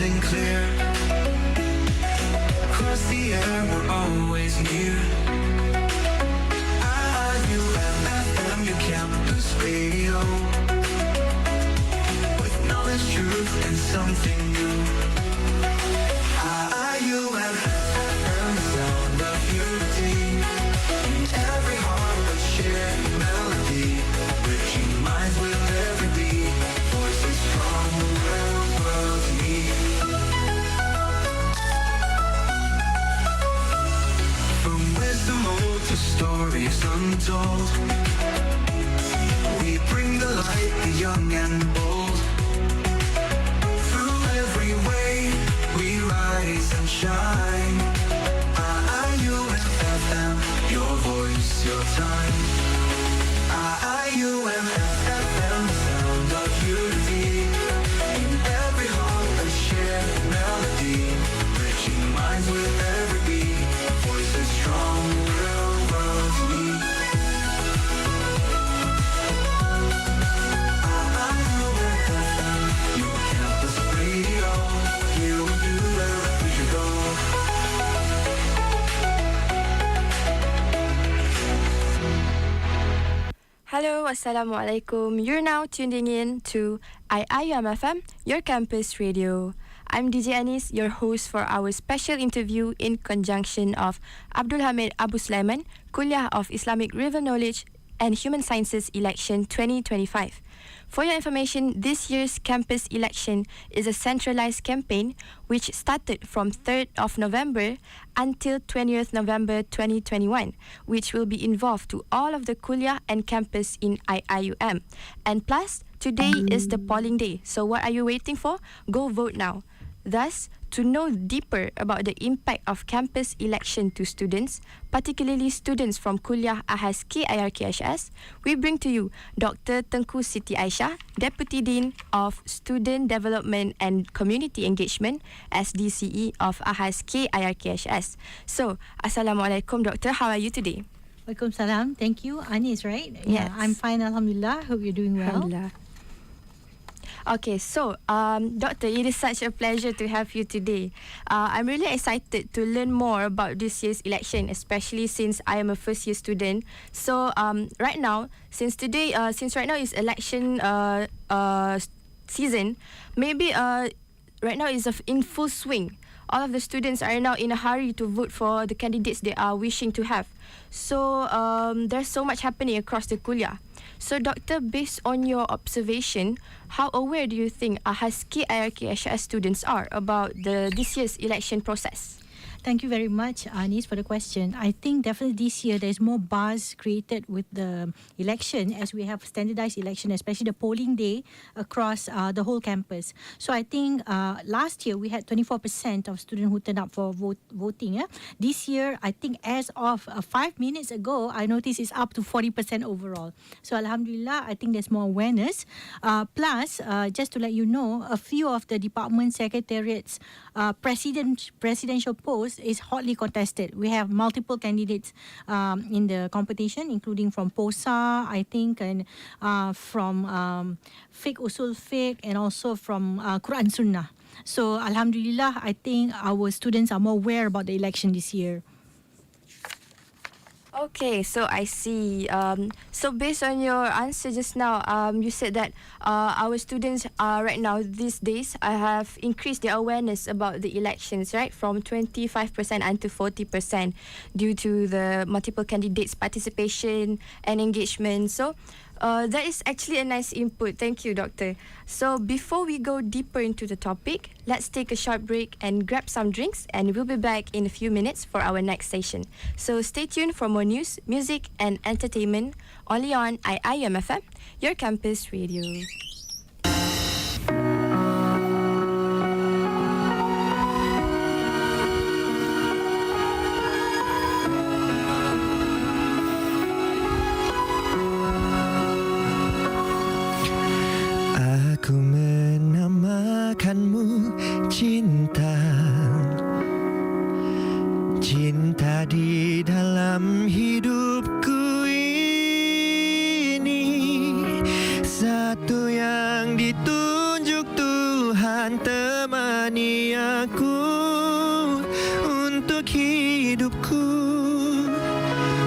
and clear. Across the air, we're always near. IUM, your campus radio. With knowledge, truth, and something new. IUM, the sound of unity. In every heart, a shared melody. Reaching minds with every beat. Voices from the world's need. From wisdom old to stories untold, we bring the light, the young and bold. Through every way, we rise and shine. IUM, your voice, your time. IUM, the sound of unity. In every heart, a shared melody. Reaching minds with every beat. Voices strong, real worlds need. IUM, your campus radio. Here we do where we should go. Hello, Assalamualaikum. You're now tuning in to IUM FM, your campus radio. I'm DJ Anis, your host for our special interview in conjunction of Abdul Hamid Abu Sulaiman, Kuliah of Islamic River Knowledge and Human Sciences Election 2025. For your information, this year's campus election is a centralized campaign which started from 3rd of November until 20th November 2021, which will be involved to all of the kuliah and campus in IUM. And plus, today is the polling day. So what are you waiting for? Go vote now. Thus, to know deeper about the impact of campus election to students, particularly students from Kuliah AHAS KIRKS, we bring to you Dr. Tengku Siti Aisha, Deputy Dean of Student Development and Community Engagement, SDCE of AHAS KIRKS. So, Assalamualaikum, Doctor. How are you today? Waalaikumsalam. Thank you. Anis, right? Yes. Yeah, I'm fine, Alhamdulillah. Hope you're doing well. Alhamdulillah. Okay, so Doctor, it is such a pleasure to have you today. I'm really excited to learn more about this year's election, especially since I am a first-year student. So right now, since right now is election season, maybe right now is in full swing. All of the students are now in a hurry to vote for the candidates they are wishing to have. So there's so much happening across the kuliah. So Doctor, based on your observation, how aware do you think AHAS KIRKS students are about this year's election process? Thank you very much, Anis, for the question. I think definitely this year there's more buzz created with the election as we have standardized election, especially the polling day across the whole campus. So I think last year we had 24% of students who turned up for voting. Yeah? This year, I think as of 5 minutes ago, I noticed it's up to 40% overall. So Alhamdulillah, I think there's more awareness. Plus, just to let you know, a few of the department secretariats' presidential posts is hotly contested. We have multiple candidates in the competition, including from POSA, I think, and from Fiqh Usul Fiqh, and also from Quran Sunnah. So Alhamdulillah, I think our students are more aware about the election this year. Okay, so I see. So based on your answer just now, you said that our students right now these days have increased their awareness about the elections, right? From 25% until 40% due to the multiple candidates' participation and engagement. So that is actually a nice input. Thank you, Doctor. So before we go deeper into the topic, let's take a short break and grab some drinks, and we'll be back in a few minutes for our next session. So stay tuned for more news, music, and entertainment only on IUM FM, your campus radio. Aku menamakanmu cinta, cinta di dalam hidupku ini, satu yang ditunjuk Tuhan temani temani aku untuk hidupku,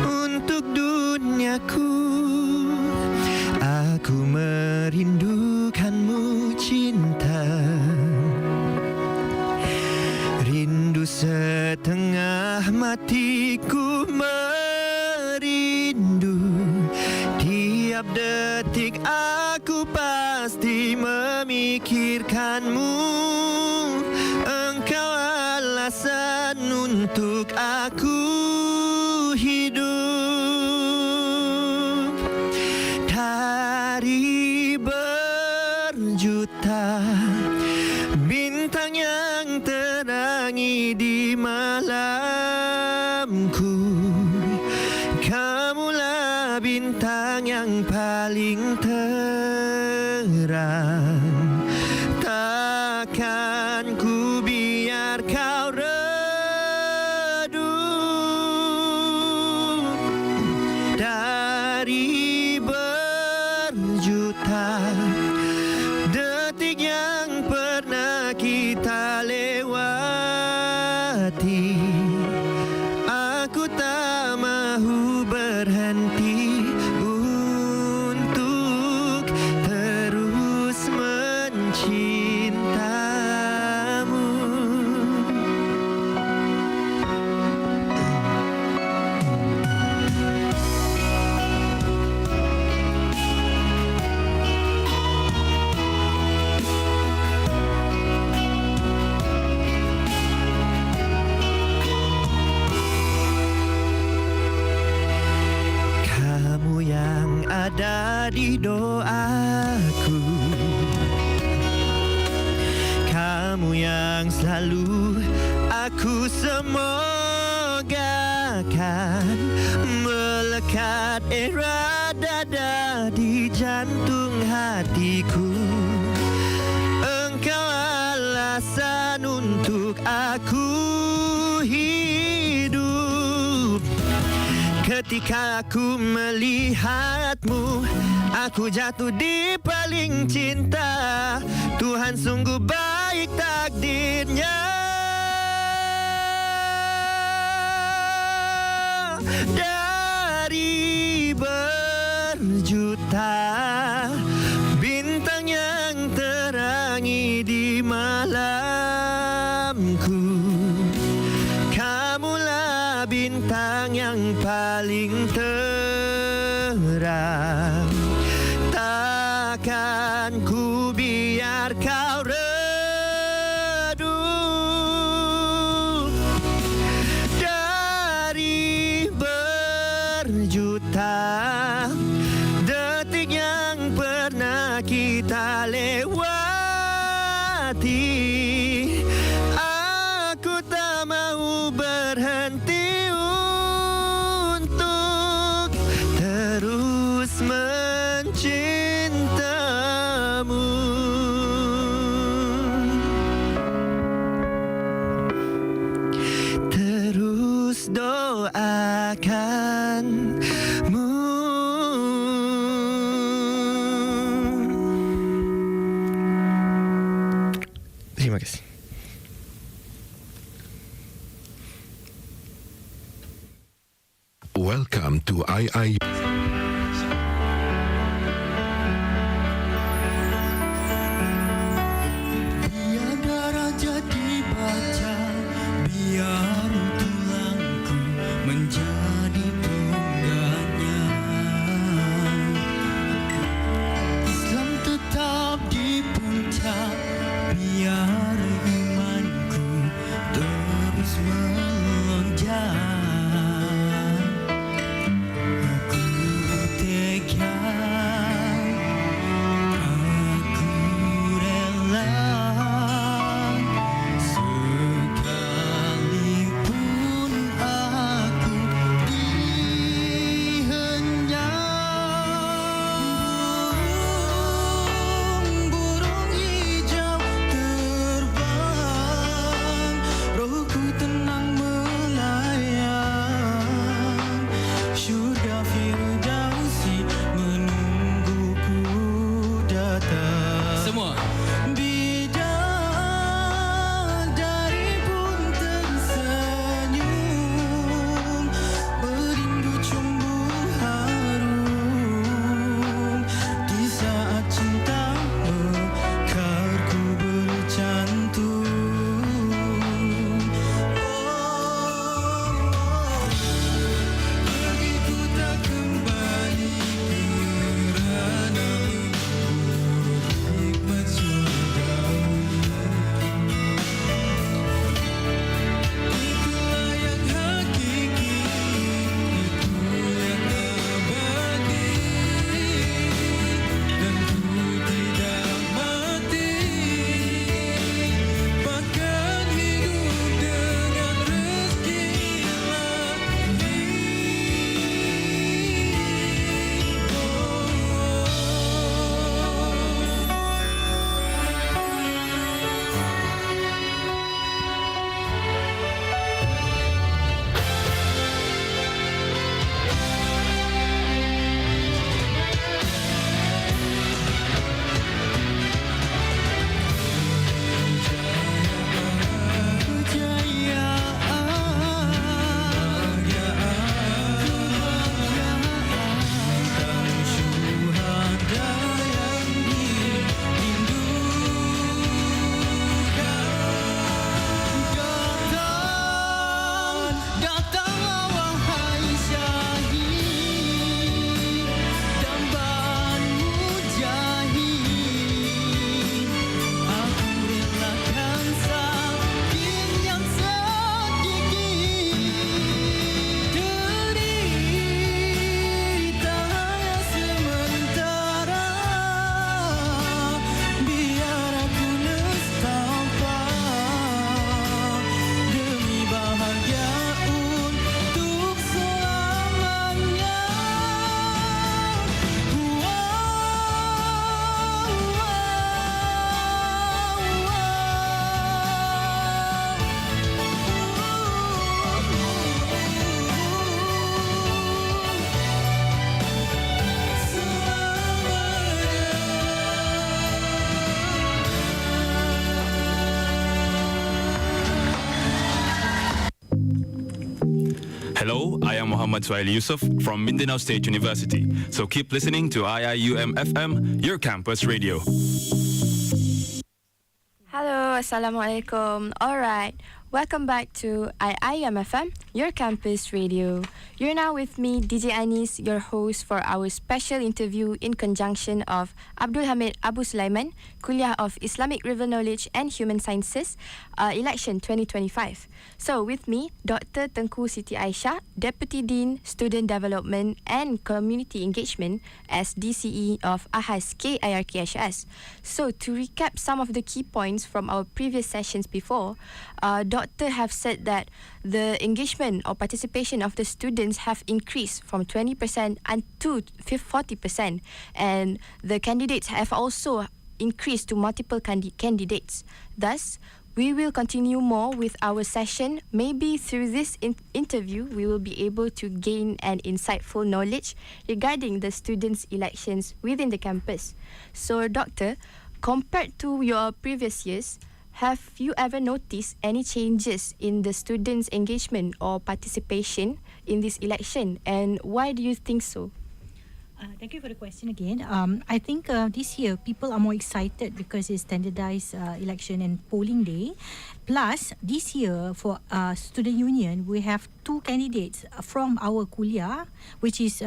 untuk duniaku. Aku merindukanmu cinta, rindu setengah matiku merindu. Tiap detik aku pasti memikirkanmu. Engkau alasan untuk aku hidup. Dari berjuta bintang yang terangi di malamku, kamulah bintang yang paling terang. Takkan ku biar kau redup. Dari berjuta detik yang pernah kita lewati, aku tak mahu berhenti untuk terus mencintamu. Kamu yang ada di doaku, kamu yang selalu aku semogakan melekat erat dada di jantung hatiku. Engkau alasan untuk aku hidup. Ketika aku melihatmu, aku jatuh di paling cinta. Tuhan sungguh baik takdirnya. Dari berjuta bintang yang terangi di malamku, kamulah bintang yang paling terang. Takkan ku biar kau redup. Dari berjuta detik yang pernah kita lewati, aku tak mau berhenti untuk terus mencintamu. Terus doakanmu. Terima kasih. Welcome to II. Tiada raja dibaca, biar tulangku menjadi tonggaknya. Islam tetap di puncak, biar imanku terus melonjak. Aku Muhammad Suhaili Yusuf from Mindanao State University. So keep listening to IIUM FM, your campus radio. Hello, Assalamualaikum. Alright, welcome back to IIUM FM, your campus radio. You're now with me, DJ Anis, your host for our special interview in conjunction of Abdul Hamid Abu Sulaiman, Kuliah of Islamic River Knowledge and Human Sciences, Election 2025. So with me, Dr. Tengku Siti Aisha, Deputy Dean, Student Development and Community Engagement as DCE of AHAS KIRKHS. So to recap some of the key points from our previous sessions before, Doctor have said that the engagement or participation of the students have increased from 20% and to 40%, and the candidates have also increased to multiple candidates. Thus, we will continue more with our session. Maybe through this interview, we will be able to gain an insightful knowledge regarding the students' elections within the campus. So, Doctor, compared to your previous years, have you ever noticed any changes in the students' engagement or participation in this election, and why do you think so? Thank you for the question again. I think this year people are more excited because it's standardized election and polling day. Plus, this year for student union, we have two candidates from our kuliah, which is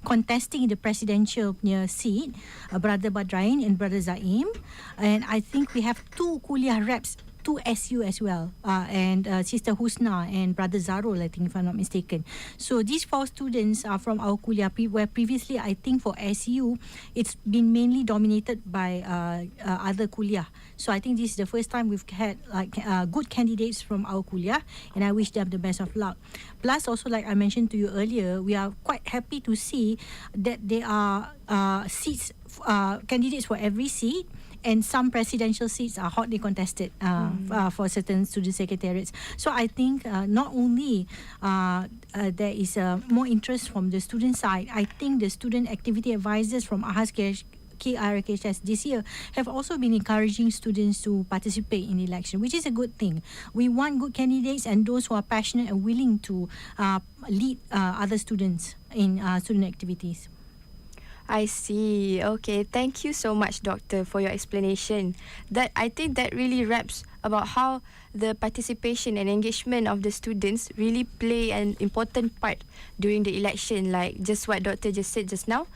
contesting the presidential seat, Brother Badrain and Brother Zaim. And I think we have two kuliah reps to SU as well, and Sister Husna and Brother Zarul, I think, if I'm not mistaken. So these four students are from our kuliah, where previously I think for SU it's been mainly dominated by other kuliah. So I think this is the first time we've had good candidates from our kuliah, and I wish them the best of luck. Plus, also like I mentioned to you earlier, we are quite happy to see that there are seats, candidates for every seat. And some presidential seats are hotly contested for certain student secretariats. So I think not only there is more interest from the student side, I think the student activity advisors from AHAS KIRKHS this year have also been encouraging students to participate in the election, which is a good thing. We want good candidates and those who are passionate and willing to lead other students in student activities. I see. Okay, thank you so much, Doctor, for your explanation. I think that really wraps about how the participation and engagement of the students really play an important part during the election. Like just what Doctor just said just now,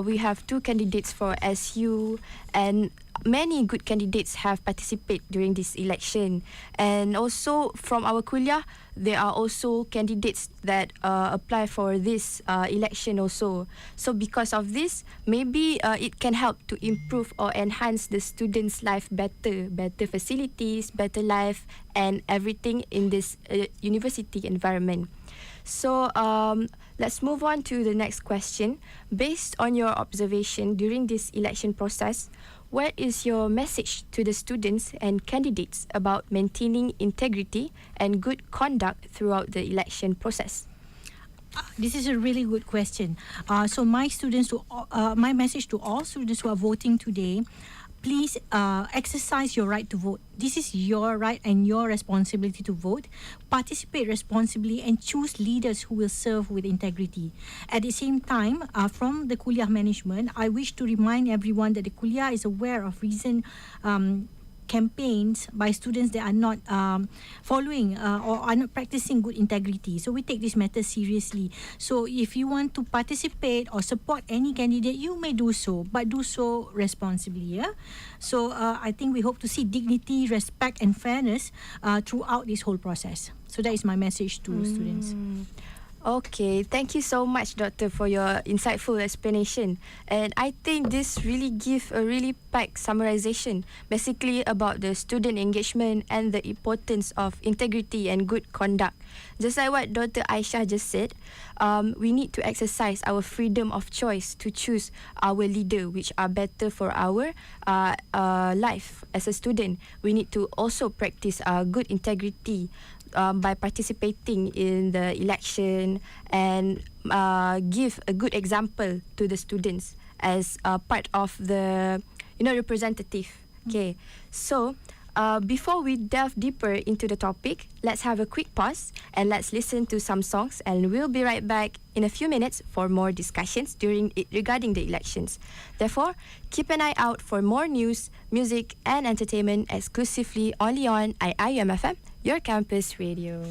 we have two candidates for SU, and many good candidates have participated during this election. And also from our kuliah, there are also candidates that apply for this election also. So because of this, maybe it can help to improve or enhance the students' life better facilities, better life, and everything in this university environment. So let's move on to the next question. Based on your observation during this election process, what is your message to the students and candidates about maintaining integrity and good conduct throughout the election process? This is a really good question. So my message to all students who are voting today, please exercise your right to vote. This is your right and your responsibility to vote. Participate responsibly and choose leaders who will serve with integrity. At the same time, from the kuliah management, I wish to remind everyone that the kuliah is aware of recent campaigns by students that are not following or are not practicing good integrity. So we take this matter seriously. So if you want to participate or support any candidate, you may do so, but do so responsibly. Yeah. So I think we hope to see dignity, respect, and fairness throughout this whole process. So that is my message to students. Okay, thank you so much, Doctor, for your insightful explanation. And I think this really gives a really packed summarization, basically about the student engagement and the importance of integrity and good conduct. Just like what Dr. Aisha just said, we need to exercise our freedom of choice to choose our leader, which are better for our life as a student. We need to also practice good integrity by participating in the election and give a good example to the students as part of the representative. Okay, so Before we delve deeper into the topic, let's have a quick pause and let's listen to some songs, and we'll be right back in a few minutes for more discussions regarding the elections. Therefore, keep an eye out for more news, music and entertainment exclusively only on IIUM FM, your campus radio.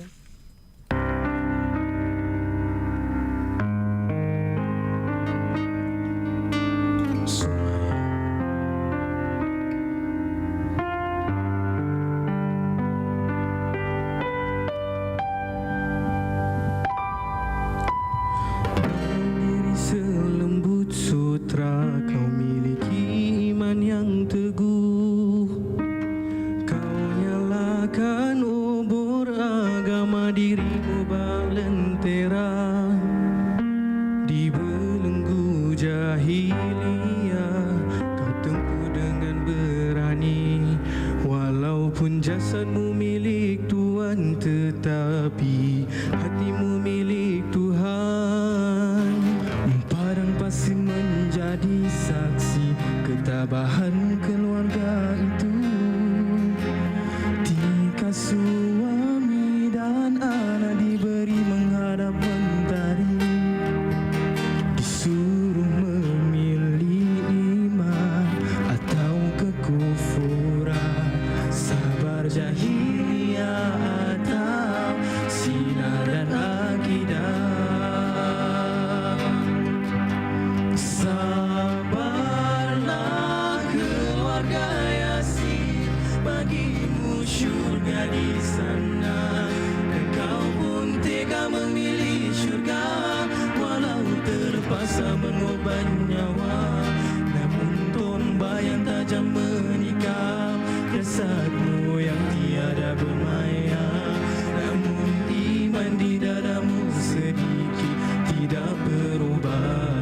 Selembut sutra, kau miliki iman yang teguh. Kau nyalakan obor agama, dirimu bak lentera. Di belenggu jahiliyah, kau tempuh dengan berani. Walaupun jasadmu milik Tuhan, tetapi hatimu milik Tuhan. Padang pasir menjadi saksi ketabahan keluarga itu. Tingkah suami dan anak diberi menghadap mentari. Disuruh memilih iman atau kekufuran, sabar jahiliyah atau sinar dan akidah. Sabarlah keluarga Yasin, bagimu syurga di sana. Engkau pun tega memilih syurga, walau terpaksa mengorban nyawa. Namun tombak yang tajam menikam jasadmu yang tiada bermaya. Namun iman di dadamu sedikit tidak berubah.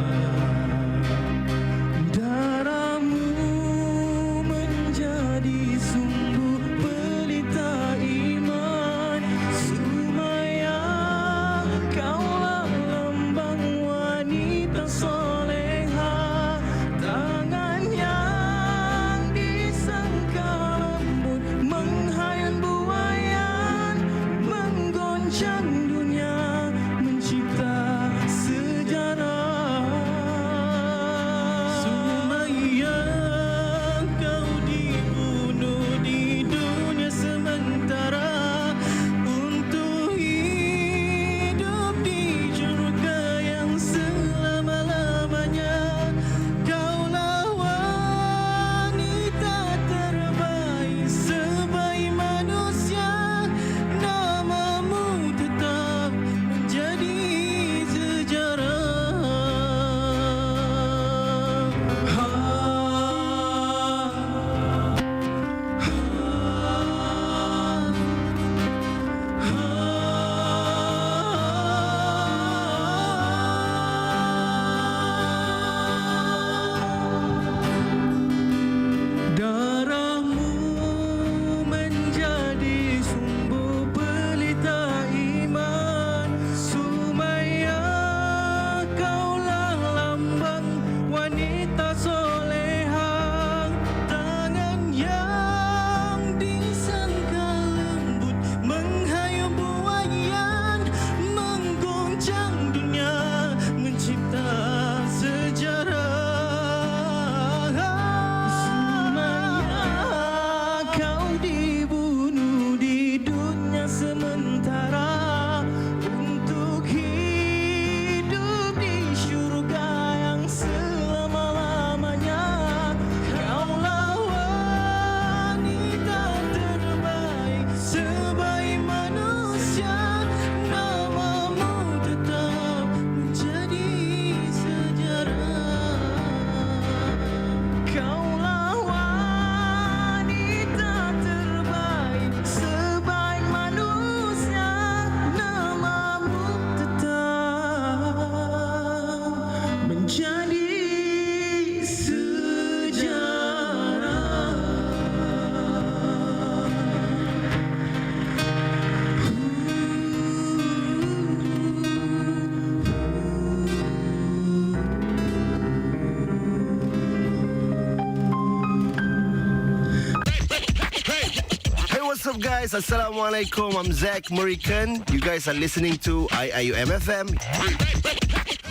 What's up, guys? Assalamualaikum. I'm Zach Murikan. You guys are listening to IIUM FM,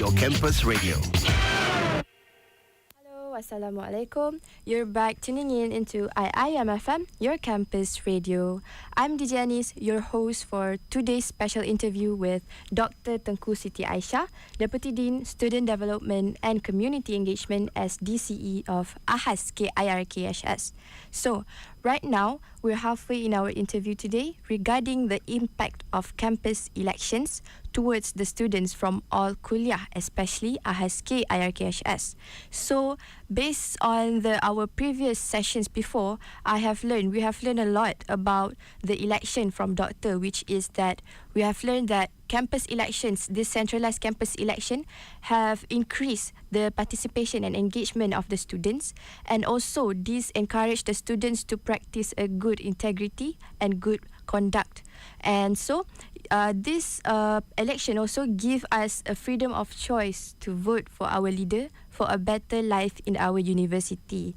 your campus radio. Hello, Assalamualaikum. You're back tuning in into IIUM FM, your campus radio. I'm DJ Anis, your host for today's special interview with Dr. Tengku Siti Aisha, Deputy Dean, Student Development and Community Engagement as DCE of AHAS KIRKS. So, right now, we're halfway in our interview today regarding the impact of campus elections towards the students from all kuliah, especially AHAS KIRKS. So, based on our previous sessions before, we have learned a lot about the election from Doctor, which is that we have learned that campus elections, decentralized campus election, have increased the participation and engagement of the students, and also this encourage the students to practice a good integrity and good conduct. And so this election also give us a freedom of choice to vote for our leader for a better life in our university.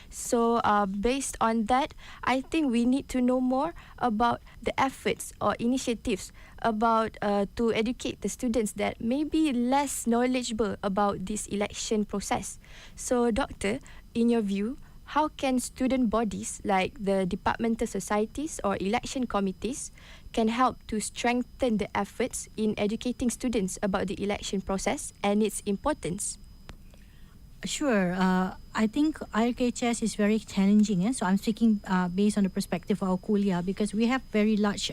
So based on that, I think we need to know more about the efforts or initiatives about to educate the students that may be less knowledgeable about this election process. So Doctor, in your view, how can student bodies like the departmental societies or election committees can help to strengthen the efforts in educating students about the election process and its importance? Sure. I think IRKHS is very challenging. So I'm speaking based on the perspective of our kuliah, because we have very large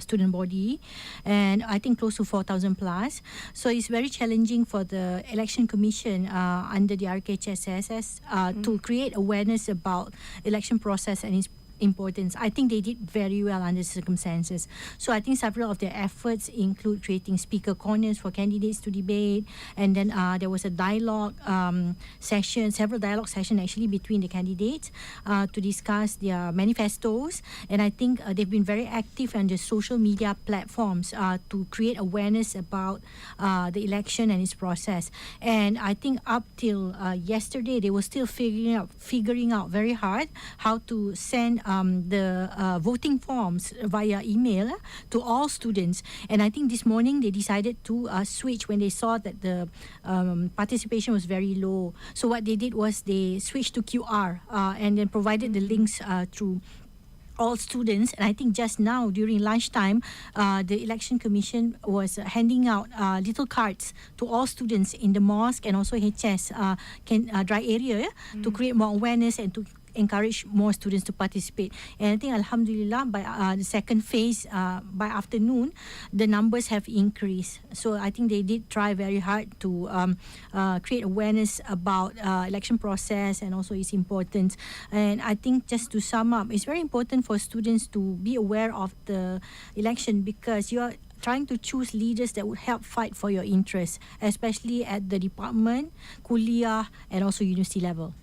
student body, and I think close to 4,000 plus. So it's very challenging for the election commission under the IRKHS to create awareness about election process and its importance. I think they did very well under circumstances. So I think several of their efforts include creating speaker corners for candidates to debate, and then there was a dialogue session, several dialogue sessions actually between the candidates to discuss their manifestos. And I think they've been very active on the social media platforms to create awareness about the election and its process. And I think up till yesterday, they were still figuring out very hard how to send the voting forms via email to all students. And I think this morning they decided to switch when they saw that the participation was very low. So what they did was they switched to QR and then provided the links through all students. And I think just now during lunchtime, the election commission was handing out little cards to all students in the mosque and also HS dry area to create more awareness and to encourage more students to participate. And I think Alhamdulillah by the second phase by afternoon, the numbers have increased. So I think they did try very hard to create awareness about election process and also its importance. And I think just to sum up, it's very important for students to be aware of the election, because you are trying to choose leaders that would help fight for your interests, especially at the department, kuliah, and also university level.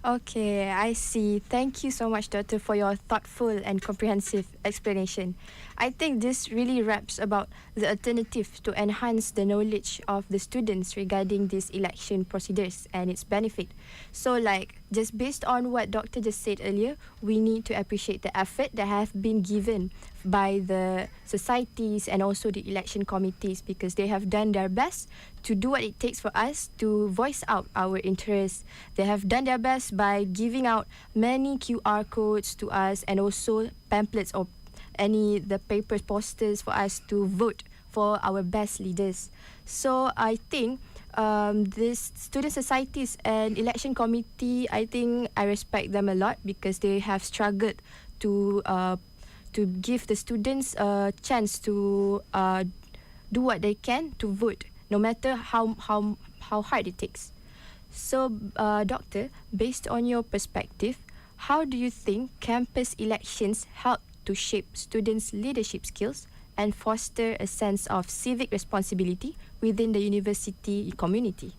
Okay, I see. Thank you so much, Doctor, for your thoughtful and comprehensive explanation. I think this really wraps about the alternative to enhance the knowledge of the students regarding these election procedures and its benefit. So, just based on what Doctor just said earlier, we need to appreciate the effort that have been given by the societies and also the election committees, because they have done their best to do what it takes for us to voice out our interests. They have done their best by giving out many QR codes to us and also pamphlets or the paper posters for us to vote for our best leaders. So I think this student societies and election committee, I think I respect them a lot, because they have struggled to give the students a chance to do what they can to vote, no matter how hard it takes. So, Doctor, based on your perspective, how do you think campus elections help to shape students' leadership skills and foster a sense of civic responsibility within the university community?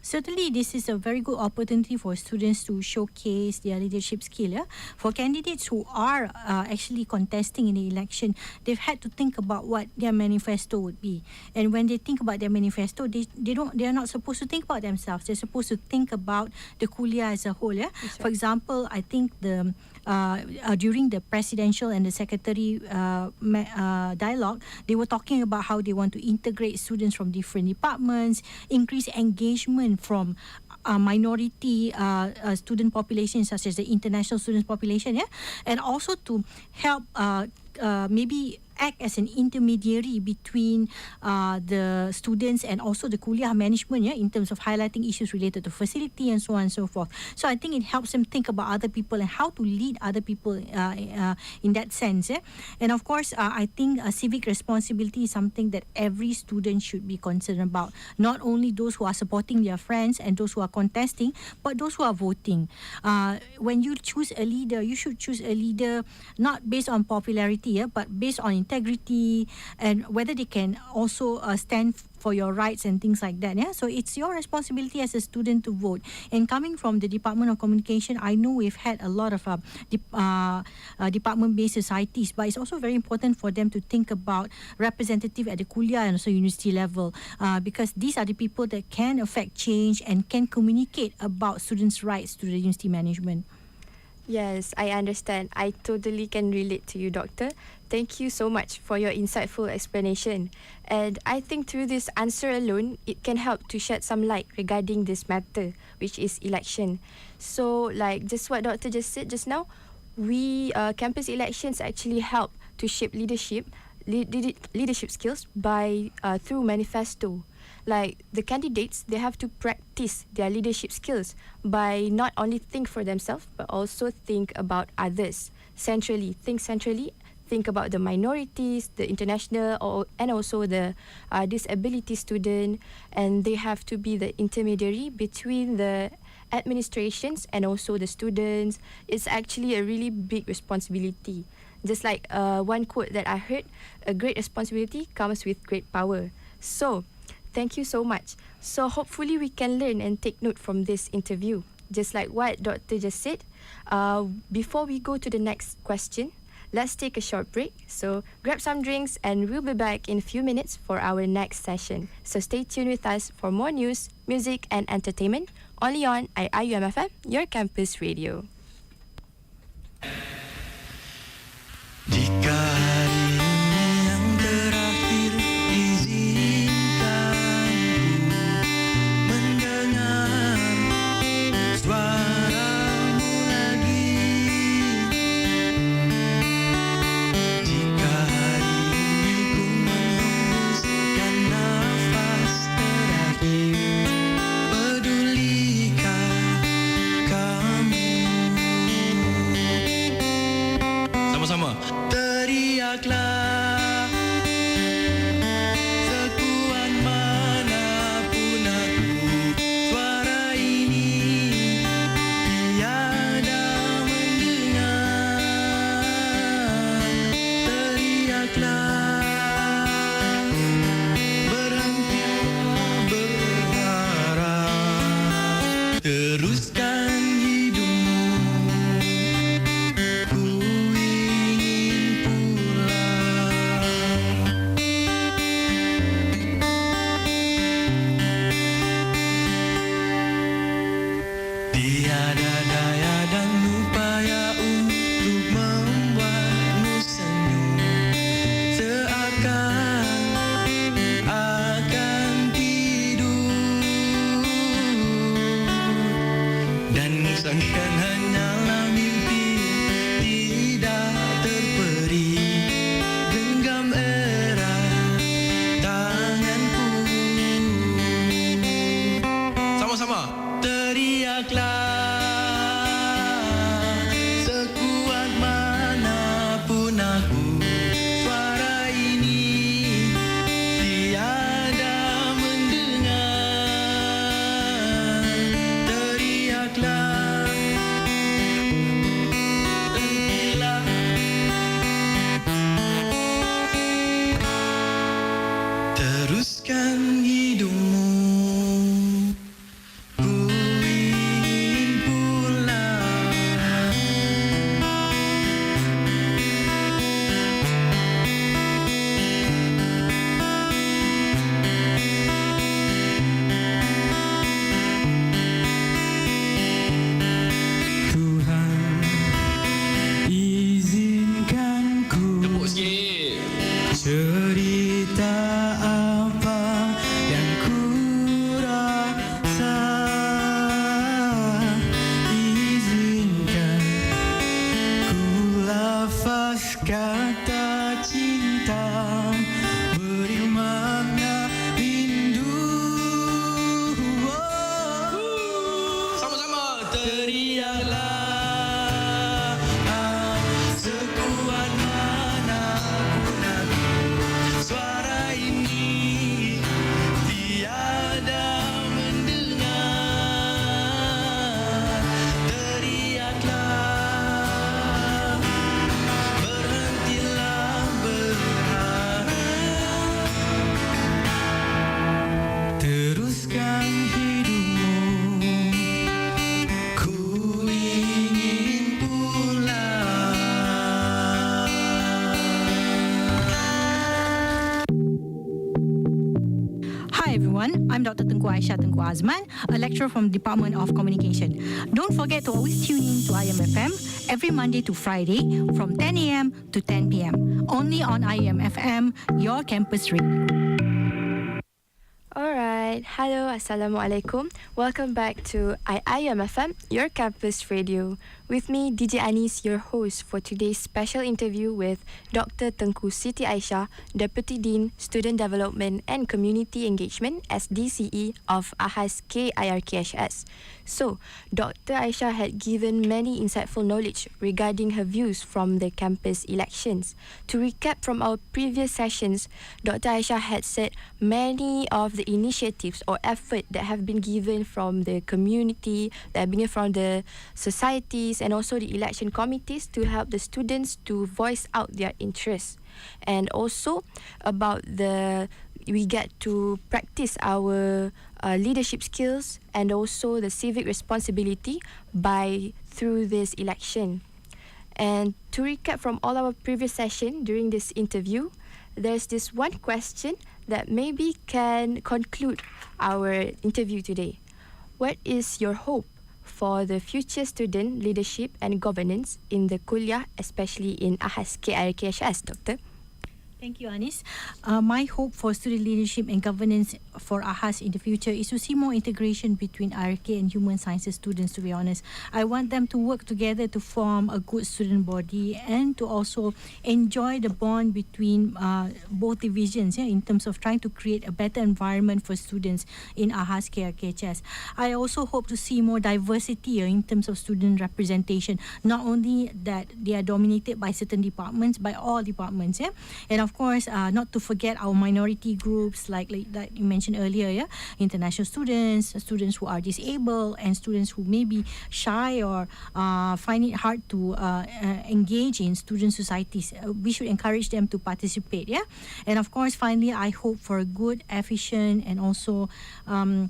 Certainly, this is a very good opportunity for students to showcase their leadership skill. Yeah? For candidates who are actually contesting in the election, they've had to think about what their manifesto would be. And when they think about their manifesto, they are not supposed to think about themselves. They're supposed to think about the kuliah as a whole. Yeah? For example, I think the during the presidential and the secretary dialogue, they were talking about how they want to integrate students from different departments, increase engagement from minority student populations such as the international students population, yeah, and also to help maybe act as an intermediary between the students and also the kuliah management, yeah, in terms of highlighting issues related to facility and so on and so forth. So I think it helps them think about other people and how to lead other people in that sense. Yeah? And of course, I think civic responsibility is something that every student should be concerned about. Not only those who are supporting their friends and those who are contesting, but those who are voting. When you choose a leader, you should choose a leader not based on popularity, yeah, but based on integrity and whether they can also stand for your rights and things like that. Yeah, so it's your responsibility as a student to vote. And coming from the Department of Communication, I know we've had a lot of department-based societies, but it's also very important for them to think about representative at the kuliah and also university level, because these are the people that can affect change and can communicate about students' rights to the university management. Yes, I understand. I totally can relate to you, Doctor. Thank you so much for your insightful explanation. And I think through this answer alone, it can help to shed some light regarding this matter, which is election. So, like just what Doctor just said just now, we campus elections actually help to shape leadership skills by through manifesto. Like the candidates, they have to practice their leadership skills by not only think for themselves but also think about others centrally. Think about the minorities, the international, and also the disability student, and they have to be the intermediary between the administrations and also the students. It's actually a really big responsibility. Just like one quote that I heard, a great responsibility comes with great power. So, thank you so much. So hopefully we can learn and take note from this interview. Just like what Doctor just said, before we go to the next question, let's take a short break. So grab some drinks and we'll be back in a few minutes for our next session. So stay tuned with us for more news, music and entertainment only on IIUM FM, your campus radio. Jika hari ini yang terakhir, izinkan ku mendengar suaramu lagi. Jika hari ini ku menghembuskan nafas terakhir, pedulikah kamu? Sama-sama. Teriaklah sekuat manapun aku, suara ini tiada mendengar. Teriaklah, berhentilah berharap, teruskan hidupmu. Ku ingin pulang. Cerita apa yang ku rasa, izinkan ku lafaz kata cinta, beri makna rindu. Sama-sama teriaklah sekuat manapun aku, suara ini tiada mendengar. Teriaklah, berhentilah berharap, teruskan hidupmu, ku ingin pulang. Hi everyone, I'm Dr. Tengku Aisha a lecturer from the Department of Communication. Don't forget to always tune in to IMFM every Monday to Friday from 10 a.m. to 10 p.m. Only on IMFM, your campus radio. Alright, hello, Assalamualaikum. Welcome back to IIMFM, your campus radio. With me, DJ Anis, your host for today's special interview with Dr. Tengku Siti Aisha, Deputy Dean, Student Development and Community Engagement, SDCE of AHAS KIRKS. So, Dr. Aisha had given many insightful knowledge regarding her views from the campus elections. To recap from our previous sessions, Dr. Aisha had said many of the initiatives or effort that have been given from the community, that have been given from the societies and also the election committees to help the students to voice out their interests. And also about we get to practice our leadership skills and also the civic responsibility through this election. And to recap from all our previous session during this interview, there's this one question that maybe can conclude our interview today. What is your hope for the future student leadership and governance in the kuliah, especially in AHAS KIRKS, Doctor? Thank you, Anis. My hope for student leadership and governance for AHAS in the future is to see more integration between RK and human sciences students, to be honest. I want them to work together to form a good student body and to also enjoy the bond between both divisions, in terms of trying to create a better environment for students in AHAS KRKHS. I also hope to see more diversity in terms of student representation, not only that they are dominated by certain departments, by all departments. And of course, not to forget our minority groups like that you mentioned earlier, international students, students who are disabled, and students who may be shy or find it hard to engage in student societies. We should encourage them to participate, And of course, finally, I hope for a good, efficient, and also in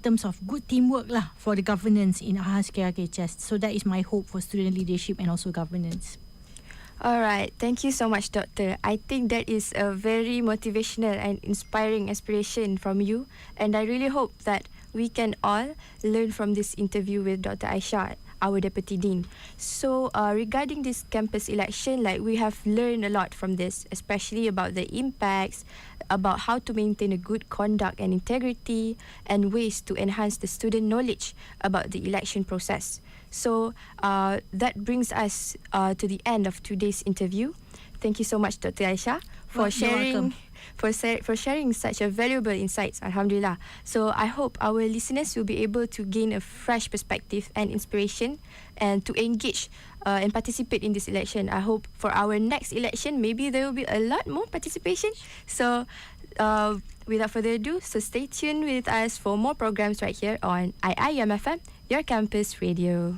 terms of good teamwork for the governance in AHAS KRKHS. So that is my hope for student leadership and also governance. Alright, thank you so much, Doctor. I think that is a very motivational and inspiring inspiration from you, and I really hope that we can all learn from this interview with Dr. Aisha, our Deputy Dean. So regarding this campus election, we have learned a lot from this, especially about the impacts, about how to maintain a good conduct and integrity, and ways to enhance the student knowledge about the election process. So that brings us to the end of today's interview. Thank you so much, Dr. Aisha, for sharing such a valuable insights. Alhamdulillah. So I hope our listeners will be able to gain a fresh perspective and inspiration, and to engage and participate in this election. I hope for our next election, maybe there will be a lot more participation. So without further ado, so stay tuned with us for more programs right here on IIMFM, your campus radio.